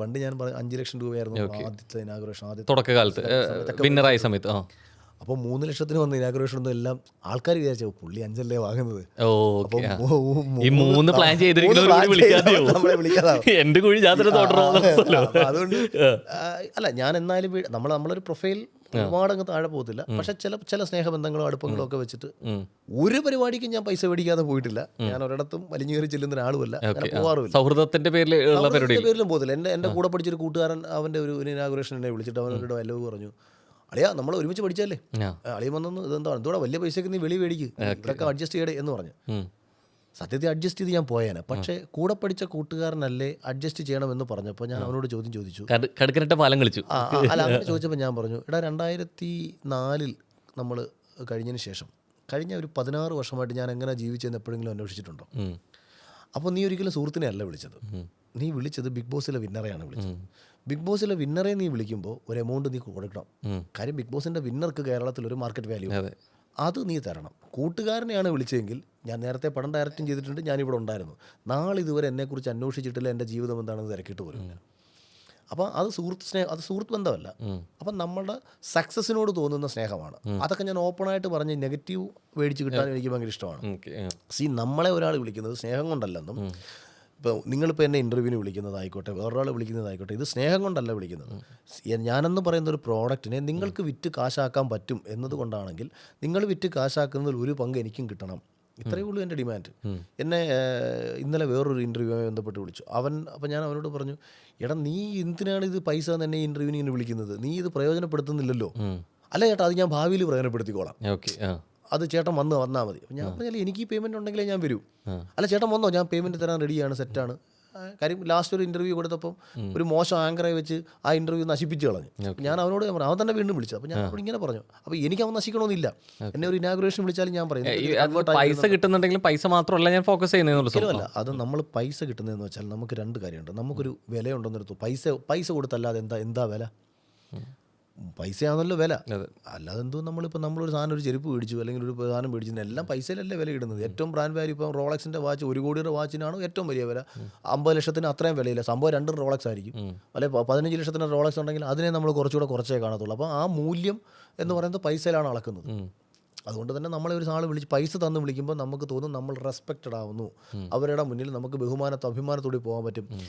പണ്ട് ഞാൻ 5 ലക്ഷം രൂപയായിരുന്നു ഓക്കെ. ആദ്യത്തെ ഇനാഗുറേഷൻ, തുടക്കകാലത്ത് വിന്നറായ സമയത്ത്. അപ്പോൾ 3 ലക്ഷത്തിന് വന്ന ഇനാഗുറേഷൻ ഒന്നും എല്ലാം ആൾക്കാർ വിചാരിച്ചു പുള്ളി 5 വാങ്ങുന്നത്. ഓക്കെ. ഈ 3 പ്ലാൻ ചെയ്തിരിക്കുന്നവർ വിളിക്കാതെയോ? നമ്മളെ വിളിക്കാതാവും. എന്റെ കുഴി ജാത്ര അതുകൊണ്ട് അല്ല, ഞാൻ എന്നാലും നമ്മളൊരു പ്രൊഫൈൽ ഒരുപാടങ്ങ് താഴെ പോകത്തില്ല. പക്ഷെ ചില സ്നേഹബന്ധങ്ങളോ അടുപ്പങ്ങളോ ഒക്കെ വെച്ചിട്ട് ഒരു പരിപാടിക്കും ഞാൻ പൈസ മേടിക്കാതെ പോയിട്ടില്ല. ഞാൻ ഒരിടത്തും വലിഞ്ഞു കയറി ചെല്ലുന്ന ഒരാളുമല്ല, അങ്ങനെ പോകാറുമില്ല. സൗഹൃദത്തിന്റെ പേരിലും പോകത്തില്ല. എൻ്റെ കൂടെ പഠിച്ചൊരു കൂട്ടുകാരൻ അവൻ്റെ ഒരു ഇനാഗുറേഷൻ എന്നെ വിളിച്ചിട്ട് അവനോട് വല്ലവ് പറഞ്ഞു, അളിയാ നമ്മൾ ഒരുമിച്ച് പഠിച്ചല്ലേ, അളിയൻ വന്നു ഇതെന്താണ് ഇതോടെ വലിയ പൈസക്ക് നീ വെളി മേടിക്ക്, ഇതൊക്കെ അഡ്ജസ്റ്റ് ചെയ്യടേ എന്ന് പറഞ്ഞു. സത്യത്തിൽ അഡ്ജസ്റ്റ് ചെയ്ത് ഞാൻ പോയേനെ. പക്ഷേ കൂടെ പഠിച്ച കൂട്ടുകാരനല്ലേ അഡ്ജസ്റ്റ് ചെയ്യണമെന്ന് പറഞ്ഞപ്പോൾ ഞാൻ അവനോട് ചോദ്യം ചോദിച്ചു. കടുക്കനിട്ട പാലം കളിച്ചു. അല്ല, അങ്ങനെ ചോദിച്ചപ്പോൾ ഞാൻ പറഞ്ഞു, എടാ 2004 നമ്മൾ കഴിഞ്ഞതിന് ശേഷം കഴിഞ്ഞ ഒരു 16 വർഷമായിട്ട് ഞാൻ എങ്ങനെ ജീവിച്ചതെന്ന് എപ്പോഴെങ്കിലും അന്വേഷിച്ചിട്ടുണ്ടോ? അപ്പോൾ നീ ഒരിക്കലും സുഹൃത്തിനെ അല്ല വിളിച്ചത്, നീ വിളിച്ചത് ബിഗ് ബോസിലെ വിന്നറെയാണ് വിളിച്ചത്. ബിഗ് ബോസിലെ വിന്നറെ നീ വിളിക്കുമ്പോൾ ഒരു എമൗണ്ട് നീ കൊടുക്കണം. കാര്യം ബിഗ് ബോസിൻ്റെ വിന്നർക്ക് കേരളത്തിലൊരു മാർക്കറ്റ് വാല്യൂ, അത് നീ തരണം. കൂട്ടുകാരനെയാണ് വിളിച്ചതെങ്കിൽ ഞാൻ നേരത്തെ പടം ഡയറക്റ്റും ചെയ്തിട്ടുണ്ട്, ഞാനിവിടെ ഉണ്ടായിരുന്നു, നാളെ ഇതുവരെ എന്നെക്കുറിച്ച് അന്വേഷിച്ചിട്ടില്ല, എൻ്റെ ജീവിതം എന്താണെന്ന് തിരക്കിയിട്ട് പോലും. അപ്പോൾ അത് സുഹൃത്ത് ബന്ധമല്ല. അപ്പം നമ്മുടെ സക്സസ്സിനോട് തോന്നുന്ന സ്നേഹമാണ്. അതൊക്കെ ഞാൻ ഓപ്പണായിട്ട് പറഞ്ഞ് നെഗറ്റീവ് മേടിച്ച് കിട്ടാൻ എനിക്ക് ഭയങ്കര ഇഷ്ടമാണ്. നമ്മളെ ഒരാൾ വിളിക്കുന്നത് സ്നേഹം കൊണ്ടല്ലെന്നും, ഇപ്പോൾ നിങ്ങളിപ്പോൾ എന്നെ ഇൻ്റർവ്യൂവിന് വിളിക്കുന്നതായിക്കോട്ടെ, വേറൊരാൾ വിളിക്കുന്നതായിക്കോട്ടെ, ഇത് സ്നേഹം കൊണ്ടല്ല വിളിക്കുന്നത്. ഞാനെന്ന് പറയുന്ന ഒരു പ്രോഡക്റ്റിനെ നിങ്ങൾക്ക് വിറ്റ് കാശാക്കാൻ പറ്റും എന്നതുകൊണ്ടാണെങ്കിൽ നിങ്ങൾ വിറ്റ് കാശാക്കുന്നതിൽ ഒരു പങ്ക് എനിക്കും കിട്ടണം. ഇത്രയേ ഉള്ളൂ എൻ്റെ ഡിമാൻഡ്. എന്നെ ഇന്നലെ വേറൊരു ഇൻ്റർവ്യൂവുമായി ബന്ധപ്പെട്ട് വിളിച്ചു അപ്പോൾ ഞാൻ അവനോട് പറഞ്ഞു, എടാ നീ എന്തിനാണ് ഇത് പൈസ തന്നെ ഈ ഇൻ്റർവ്യൂവിന് ഇങ്ങനെ വിളിക്കുന്നത്, നീ ഇത് പ്രയോജനപ്പെടുത്തുന്നില്ലല്ലോ. അല്ല ചേട്ടാ, അത് ഞാൻ ഭാവിയിൽ പ്രയോജനപ്പെടുത്തിക്കോളാം, അത് ചേട്ടൻ വന്നാൽ മതി. ഞാൻ പറഞ്ഞാൽ എനിക്ക് ഈ പേയ്മെൻറ്റ് ഉണ്ടെങ്കിലേ ഞാൻ വരൂ. അല്ല ചേട്ടൻ വന്നോ, ഞാൻ പേയ്മെൻറ്റ് തരാൻ റെഡിയാണ്, സെറ്റാണ്. കാര്യം ലാസ്റ്റ് ഒരു ഇൻ്റർവ്യൂ കൊടുത്തപ്പം ഒരു മോശം ആങ്കറെ വെച്ച് ആ ഇൻ്റർവ്യൂ നശിപ്പിച്ച് കളഞ്ഞു. ഞാൻ അവനോട് പറഞ്ഞു, അവൻ തന്നെ വീണ്ടും വിളിച്ചു. അപ്പോൾ ഞാൻ ഇങ്ങനെ പറഞ്ഞു, അപ്പോൾ എനിക്ക് അവൻ നശിക്കണമെന്നില്ല. എന്നെ ഒരു ഇനാഗുറേഷൻ വിളിച്ചാലും ഞാൻ പറയുന്നത് പൈസ കിട്ടുന്നുണ്ടെങ്കിലും പൈസ മാത്രമല്ല ഞാൻ ഫോക്കസ് ചെയ്യുന്നതല്ല. അത് നമ്മൾ പൈസ കിട്ടുന്നതെന്ന് വെച്ചാൽ നമുക്ക് 2 കാര്യമുണ്ട്. നമുക്കൊരു വിലയുണ്ടെന്നെടുത്തു. പൈസ കൊടുത്തല്ലാതെ എന്താ വില? പൈസയാണല്ലോ വില. അല്ലാതെ എന്തോ നമ്മളൊരു സാധനം, ഒരു ചെരുപ്പ് മേടിച്ചു അല്ലെങ്കിൽ ഒരു സാധനം മേടിച്ചു, എല്ലാം പൈസയിലല്ലേ വില ഇടുന്നത്. ഏറ്റവും ബ്രാൻഡ് വാല്യൂ ഇപ്പം റോളക്സിൻ്റെ വാച്ച് 1 കോടിയുടെ വാച്ചിനാണ് ഏറ്റവും വലിയ വില. 50 ലക്ഷത്തിന് അത്രയും വിലയില്ല. സംഭവം 2 റോളക്സ് ആയിരിക്കും. അല്ലെ 15 ലക്ഷത്തിന് റോളക്സ് ഉണ്ടെങ്കിൽ അതിനെ നമ്മൾ കുറച്ചേ കാണത്തുള്ളൂ. അപ്പോൾ ആ മൂല്യം എന്ന് പറയുന്നത് പൈസയിലാണ് അളക്കുന്നത്. അതുകൊണ്ട് തന്നെ നമ്മളെ ഒരു ആൾ വിളിച്ച് പൈസ തന്ന് വിളിക്കുമ്പോൾ നമുക്ക് തോന്നും നമ്മൾ റെസ്പെക്റ്റഡ് ആവുന്നു, അവരുടെ മുന്നിൽ നമുക്ക് അഭിമാനത്തോടെ പോകാൻ പറ്റും.